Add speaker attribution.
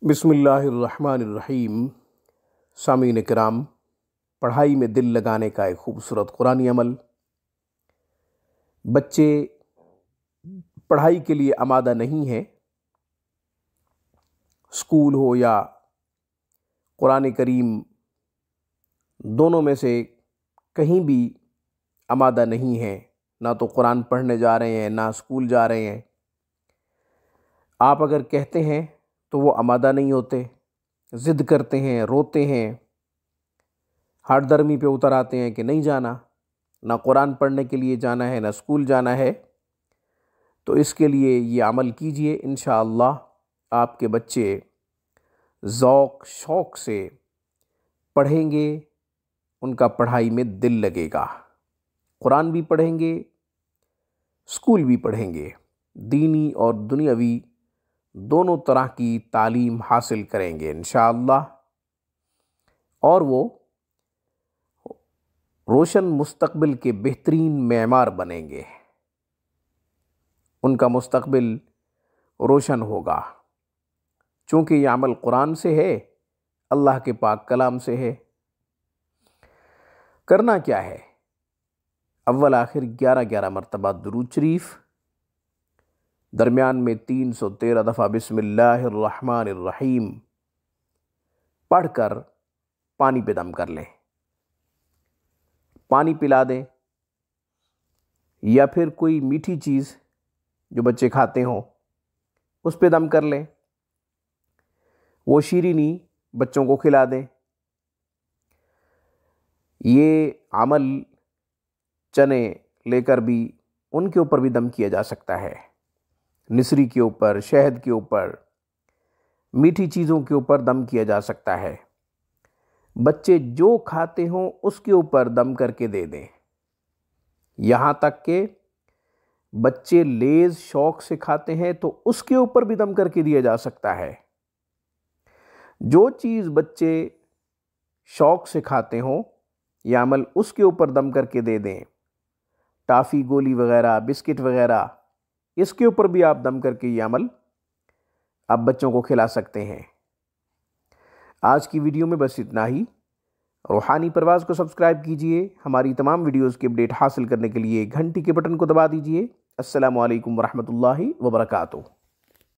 Speaker 1: बिस्मिल्लाहिर्रहमानिर्रहीम। सामीन किराम, पढ़ाई में दिल लगाने का एक खूबसूरत कुरानी अमल। बच्चे पढ़ाई के लिए आमादा नहीं हैं। स्कूल हो या कुरान करीम, दोनों में से कहीं भी आमादा नहीं हैं। ना तो कुरान पढ़ने जा रहे हैं, ना स्कूल जा रहे हैं। आप अगर कहते हैं तो वो आमादा नहीं होते, ज़िद करते हैं, रोते हैं, हर दर्मी पे उतर आते हैं कि नहीं जाना, ना कुरान पढ़ने के लिए जाना है, ना स्कूल जाना है। तो इसके लिए ये अमल कीजिए, इंशाअल्लाह आपके बच्चे ज़ौक़ शौक़ से पढ़ेंगे, उनका पढ़ाई में दिल लगेगा। कुरान भी पढ़ेंगे, स्कूल भी पढ़ेंगे, दीनी और दुनियावी दोनों तरह की तालीम हासिल करेंगे इंशाअल्लाह। और वो रोशन मुस्तक़बिल के बेहतरीन मेमार बनेंगे। उनका मुस्तक़बिल रोशन होगा, चूँकि यह अमल कुरान से है, अल्लाह के पाक कलाम से है। करना क्या है? अव्वल आखिर 11-11 मरतबा दुरूद शरीफ, दरमियान में 313 दफ़ा बिस्मिल्लाहिर्रहमानिर्रहीम पढ़कर पानी पे दम कर लें। पानी पिला दें या फिर कोई मीठी चीज़ जो बच्चे खाते हों उस पे दम कर लें। वो शीरीनी बच्चों को खिला दें। ये अमल चने लेकर भी उनके ऊपर भी दम किया जा सकता है, निसरी के ऊपर, शहद के ऊपर, मीठी चीज़ों के ऊपर दम किया जा सकता है। बच्चे जो खाते हों उसके ऊपर दम करके दे दें। यहाँ तक कि बच्चे लेज़ शौक़ से खाते हैं तो उसके ऊपर भी दम करके दिया जा सकता है। जो चीज़ बच्चे शौक़ से खाते हों यह अमल उसके ऊपर दम करके दे दें। टाफ़ी, गोली वग़ैरह, बिस्किट वग़ैरह, इसके ऊपर भी आप दम करके ये अमल आप बच्चों को खिला सकते हैं। आज की वीडियो में बस इतना ही। रूहानी परवाज़ को सब्सक्राइब कीजिए। हमारी तमाम वीडियोज़ की अपडेट हासिल करने के लिए घंटी के बटन को दबा दीजिए। अस्सलामु अलैकुम वरहमतुल्लाहि वबरकातुहू।